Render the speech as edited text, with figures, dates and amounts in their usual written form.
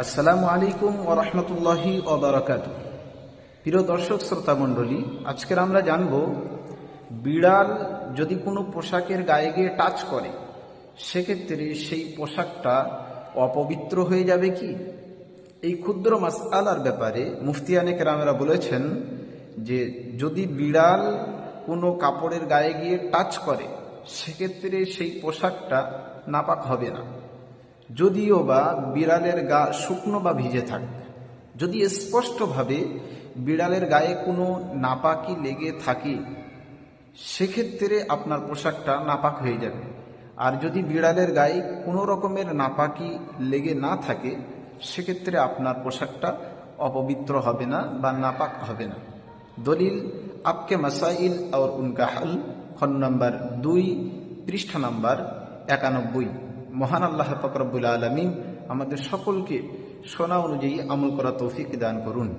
আসসালামু আলাইকুম ওয়া রাহমাতুল্লাহি ওয়া বারাকাতুহু। প্রিয় দর্শক শ্রোতা মণ্ডলী, আজকের আমরা জানব বিড়াল যদি কোনো পোশাকের গায়ে গিয়ে টাচ করে সেক্ষেত্রে সেই পোশাকটা অপবিত্র হয়ে যাবে কি। এই ক্ষুদ্র মাসআলার ব্যাপারে মুফতিয়ানে কেরামেরা বলেছেন যে যদি বিড়াল কোনো কাপড়ের গায়ে গিয়ে টাচ করে সেক্ষেত্রে সেই পোশাকটা নাপাক হবে না, যদিও বা বিড়ালের গা শুকনো বা ভিজে থাকবে। যদি স্পষ্টভাবে বিড়ালের গায়ে কোনো নাপাকি লেগে থাকে সেক্ষেত্রে আপনার পোশাকটা নাপাক হয়ে যাবে। আর যদি বিড়ালের গায়ে কোনো রকমের নাপাকি লেগে না থাকে সেক্ষেত্রে আপনার পোশাকটা অপবিত্র হবে না বা নাপাক হবে না। দলিল আপকে মাসাইল और उनका हल, खंड नंबर 2, পৃষ্ঠা নাম্বার 91। মহান আল্লাহ পাক রব্বুল আলামিন আমাদের সকলকে শোনা অনুযায়ী আমল করা তৌফিক দান করুন।